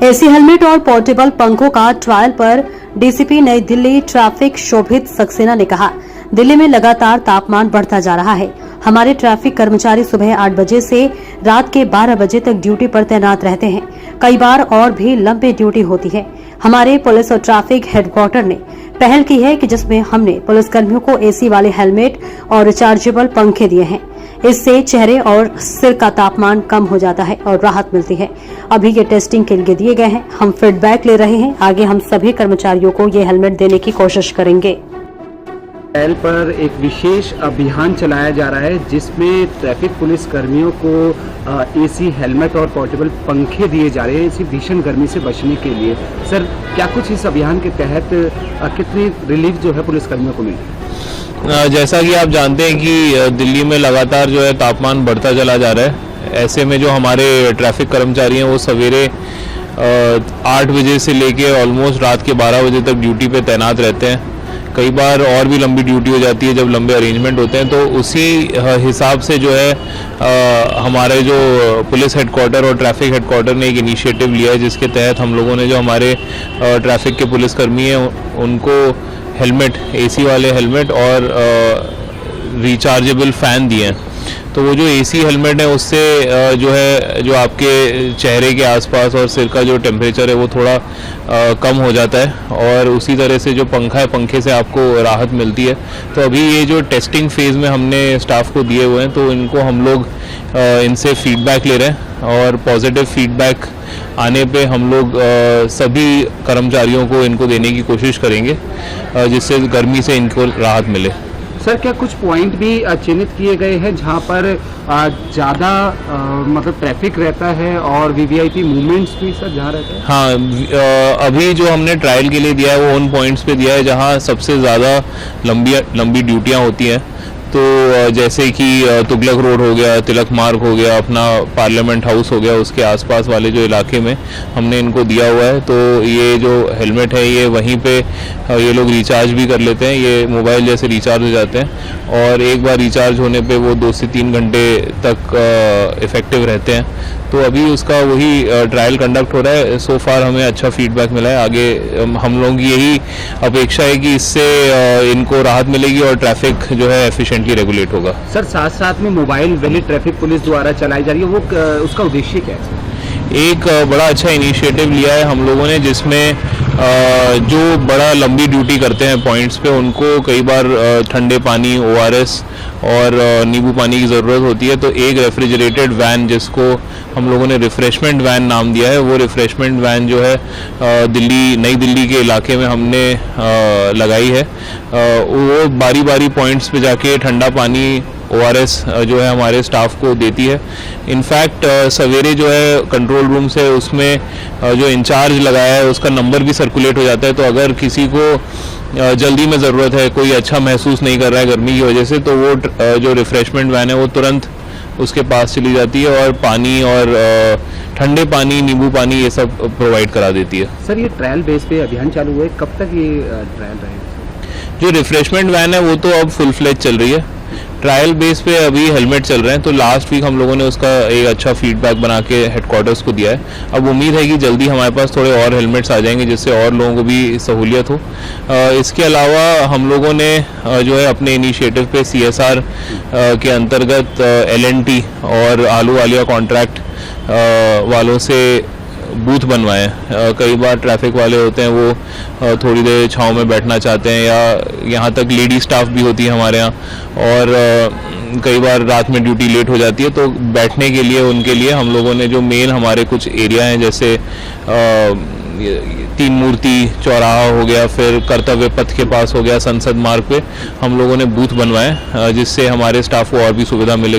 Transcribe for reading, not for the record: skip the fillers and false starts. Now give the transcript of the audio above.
AC helmet और portable पंखों का ट्रायल पर डीसीपी नई दिल्ली ट्रैफिक शोभित सक्सेना ने कहा, दिल्ली में लगातार तापमान बढ़ता जा रहा है। हमारे ट्रैफिक कर्मचारी सुबह 8 बजे से रात के 12 बजे तक ड्यूटी पर तैनात रहते हैं। कई बार और भी लंबी ड्यूटी होती है। हमारे पुलिस और ट्रैफिक हेडक्वार्टर ने पहल की है कि जिसमें हमने पुलिसकर्मियों को एसी वाले हेलमेट और रिचार्जेबल पंखे दिए हैं। इससे चेहरे और सिर का तापमान कम हो जाता है और राहत मिलती है। अभी ये टेस्टिंग के लिए दिए गए हैं। हम फीडबैक ले रहे हैं। आगे हम सभी कर्मचारियों को ये हेलमेट देने की कोशिश करेंगे। पहल पर एक विशेष अभियान चलाया जा रहा है जिसमें ट्रैफिक पुलिस कर्मियों को एसी हेलमेट और पोर्टेबल पंखे दिए जा रहे हैं इसी भीषण गर्मी से बचने के लिए। सर, क्या कुछ इस अभियान के तहत कितनी रिलीफ जो है पुलिस कर्मियों को मिली? जैसा कि आप जानते हैं कि दिल्ली में लगातार जो है तापमान बढ़ता चला जा रहा है। ऐसे में जो हमारे ट्रैफिक कर्मचारी हैं वो सवेरे 8 बजे से लेके ऑलमोस्ट रात के 12 बजे तक ड्यूटी पे तैनात रहते हैं। कई बार और भी लंबी ड्यूटी हो जाती है जब लंबे अरेंजमेंट होते हैं, तो उसी हिसाब से जो है हमारे जो पुलिस हेडक्वार्टर और ट्रैफिक हेडक्वार्टर ने एक इनिशिएटिव लिया है जिसके तहत हम लोगों ने जो हमारे ट्रैफिक के पुलिसकर्मी हैं उनको हेलमेट, एसी वाले हेलमेट और रिचार्जेबल फ़ैन दिए हैं। तो वो जो एसी हेलमेट है उससे जो आपके चेहरे के आसपास और सिर का जो टेम्परेचर है वो थोड़ा कम हो जाता है, और उसी तरह से जो पंखा है, पंखे से आपको राहत मिलती है। तो अभी ये जो टेस्टिंग फेज़ में हमने स्टाफ को दिए हुए हैं, तो इनको हम लोग इनसे फीडबैक ले रहे हैं और पॉजिटिव फीडबैक आने पे हम लोग सभी कर्मचारियों को इनको देने की कोशिश करेंगे जिससे गर्मी से इनको राहत मिले। सर, क्या कुछ पॉइंट भी चिन्हित किए गए हैं जहां पर ज़्यादा मतलब ट्रैफिक रहता है और वीवीआईपी मूवमेंट्स भी सर जहां रहते हैं? हाँ, अभी जो हमने ट्रायल के लिए दिया है वो उन पॉइंट्स पे दिया है जहां सबसे ज़्यादा लंबी ड्यूटियां होती हैं। तो जैसे कि तुगलक रोड हो गया, तिलक मार्ग हो गया, अपना पार्लियामेंट हाउस हो गया, उसके आसपास वाले जो इलाके में हमने इनको दिया हुआ है। तो ये जो हेलमेट है ये वहीं पे ये लोग रिचार्ज भी कर लेते हैं। ये मोबाइल जैसे रिचार्ज हो जाते हैं और एक बार रिचार्ज होने पे वो 2 से 3 घंटे तक इफ़ेक्टिव रहते हैं। तो अभी उसका वही ट्रायल कंडक्ट हो रहा है। सो फार हमें अच्छा फीडबैक मिला है। आगे हम लोगों की यही अपेक्षा है कि इससे इनको राहत मिलेगी और ट्रैफिक जो है एफिशिएंटली रेगुलेट होगा। सर, साथ साथ में मोबाइल वैली ट्रैफिक पुलिस द्वारा चलाई जा रही है, वो उसका उद्देश्य क्या है? एक बड़ा अच्छा इनिशिएटिव लिया है हम लोगों ने जिसमें जो बड़ा लंबी ड्यूटी करते हैं पॉइंट्स पे उनको कई बार ठंडे पानी, ORS और नींबू पानी की ज़रूरत होती है। तो एक रेफ्रिजरेटेड वैन जिसको हम लोगों ने रिफ़्रेशमेंट वैन नाम दिया है, वो रिफ़्रेशमेंट वैन जो है नई दिल्ली के इलाके में हमने लगाई है। वो बारी बारी पॉइंट्स पे जाके ठंडा पानी, ORS जो है हमारे स्टाफ को देती है। इनफैक्ट सवेरे जो है कंट्रोल रूम से उसमें जो इंचार्ज लगाया है उसका नंबर भी सर्कुलेट हो जाता है। तो अगर किसी को जल्दी में ज़रूरत है, कोई अच्छा महसूस नहीं कर रहा है गर्मी की वजह से, तो वो जो रिफ़्रेशमेंट वैन है वो तुरंत उसके पास चली जाती है और पानी और ठंडे पानी, नींबू पानी ये सब प्रोवाइड करा देती है। सर, ये ट्रायल बेस पे अभियान चालू हुआ है, कब तक ये ट्रायल रहेगा? जो रिफ़्रेशमेंट वैन है वो तो अब फुल फ्लेज चल रही है। ट्रायल बेस पे अभी हेलमेट चल रहे हैं। तो लास्ट वीक हम लोगों ने उसका एक अच्छा फीडबैक बना के हेडक्वार्टर्स को दिया है। अब उम्मीद है कि जल्दी हमारे पास थोड़े और हेलमेट्स आ जाएंगे जिससे और लोगों को भी सहूलियत हो। इसके अलावा हम लोगों ने जो है अपने इनिशिएटिव पे CSR के अंतर्गत LNT और आलू वालिया कॉन्ट्रैक्ट वालों से बूथ बनवाए। कई बार ट्रैफिक वाले होते हैं वो थोड़ी देर छांव में बैठना चाहते हैं, या यहाँ तक लेडी स्टाफ भी होती है हमारे यहाँ, और कई बार रात में ड्यूटी लेट हो जाती है। तो बैठने के लिए उनके लिए हम लोगों ने जो मेन हमारे कुछ एरिया हैं जैसे 3 मूर्ति चौराहा हो गया, फिर कर्तव्य पथ के पास हो गया, संसद मार्ग पे हम लोगों ने बूथ बनवाए जिससे हमारे स्टाफ को और भी सुविधा मिलेगा।